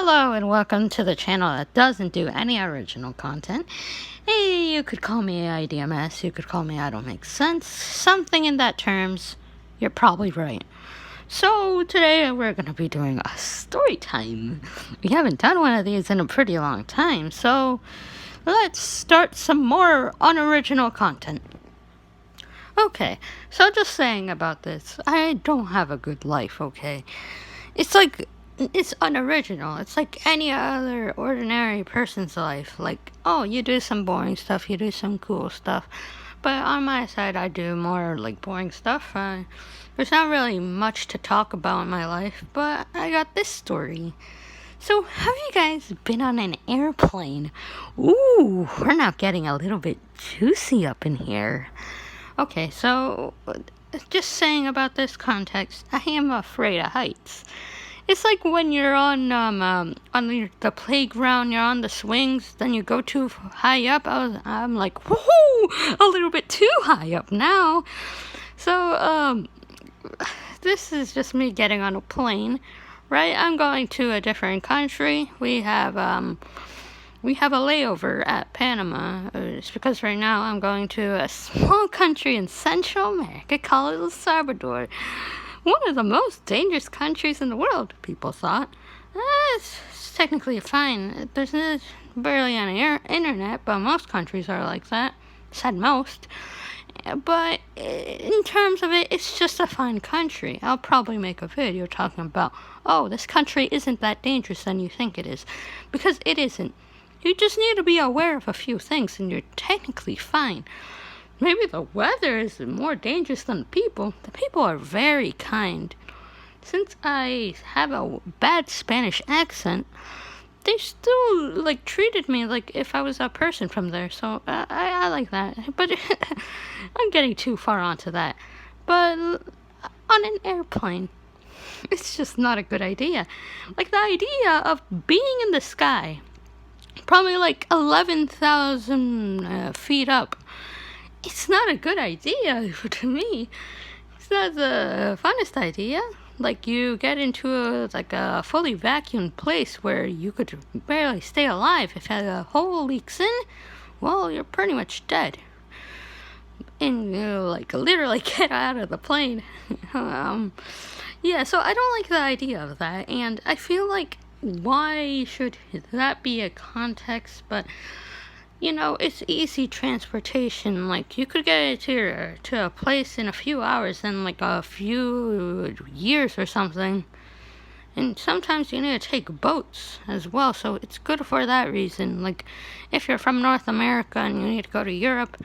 Hello and welcome to the channel that doesn't do any original content. Hey, you could call me IDMS, you could call me I don't make sense, something in that terms. You're probably right. So today we're going to be doing a story time. We haven't done one of these in a pretty long time, so let's start some more unoriginal content. Okay, so just saying about this, I don't have a good life, okay? It's unoriginal. It's like any other ordinary person's life. Like, oh, you do some boring stuff, you do some cool stuff. But on my side, I do more like boring stuff. There's not really much to talk about in my life, but I got this story. So, have you guys been on an airplane? Ooh, we're now getting a little bit juicy up in here. Okay, so just saying about this context, I am afraid of heights. It's like when you're on the playground, you're on the swings, then you go too high up. I'm like, woohoo, a little bit too high up now. So this is just me getting on a plane, right? I'm going to a different country. We have a layover at Panama. It's because right now I'm going to a small country in Central America called El Salvador. One of the most dangerous countries in the world, people thought. It's technically fine. There's barely any internet, but most countries are like that. Said most. But in terms of it, it's just a fine country. I'll probably make a video talking about, oh, this country isn't that dangerous than you think it is. Because it isn't. You just need to be aware of a few things and you're technically fine. Maybe the weather is more dangerous than the people. The people are very kind. Since I have a bad Spanish accent, they still treated me like if I was a person from there. So I like that. But I'm getting too far onto that. But on an airplane, it's just not a good idea. Like the idea of being in the sky, probably 11,000 feet up. It's not a good idea to me. It's not the funnest idea. Like you get into a fully vacuumed place where you could barely stay alive. If a hole leaks in, well, you're pretty much dead. And you literally get out of the plane. Yeah, so I don't like the idea of that. And I feel like why should that be a context? But it's easy transportation. Like you could get to a place in a few hours in a few years or something. And sometimes you need to take boats as well, so it's good for that reason. Like if you're from North America and you need to go to Europe,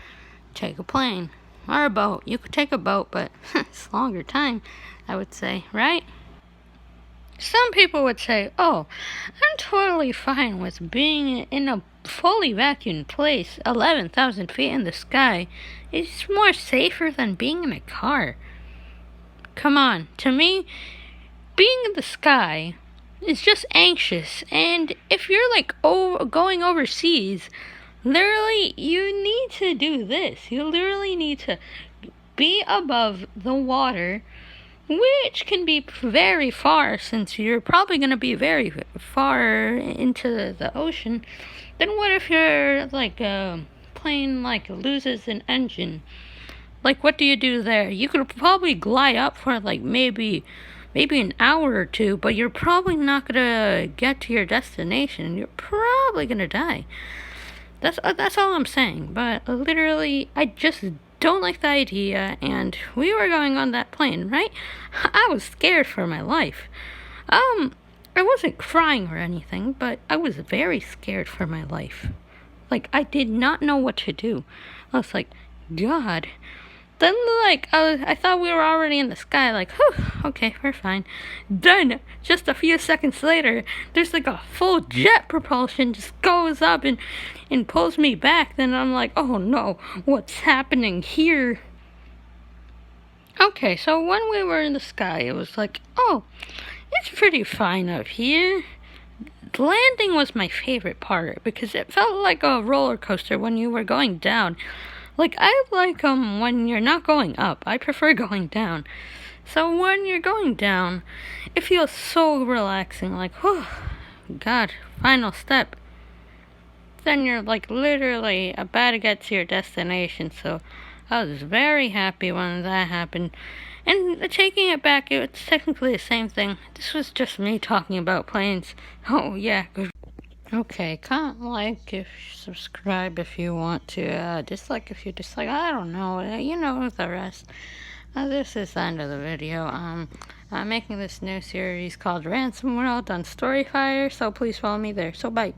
take a plane or a boat. You could take a boat, but it's longer time, I would say, right? Some people would say, oh, I'm totally fine with being in a fully vacuumed place 11,000 feet in the sky. It's more safer than being in a car. Come on, to me, being in the sky is just anxious. And if you're going overseas, literally you need to do this. You literally need to be above the water, which can be very far since you're probably going to be very far into the ocean. Then what if your plane loses an engine? What do you do there? You could probably glide up for maybe an hour or two, but you're probably not going to get to your destination. You're probably going to die. That's all I'm saying. But literally, I just don't like the idea, and we were going on that plane, right? I was scared for my life. I wasn't crying or anything, but I was very scared for my life. I did not know what to do. I was like, God. Then, I thought we were already in the sky, whew, okay, we're fine. Then, just a few seconds later, there's a full jet propulsion just goes up and pulls me back. Then I'm like, oh no, what's happening here? Okay, so when we were in the sky, it was oh, it's pretty fine up here. The landing was my favorite part because it felt like a roller coaster when you were going down. I like when you're not going up. I prefer going down. So when you're going down, it feels so relaxing. Whew, God, final step. Then you're like literally about to get to your destination. So I was very happy when that happened. And taking it back, it's technically the same thing. This was just me talking about planes. Oh yeah, good. Okay, comment, like, if subscribe if you want to, dislike if you dislike. I don't know, you know the rest. This is the end of the video. I'm making this new series called Ransom World on Storyfire, so please follow me there. So bye.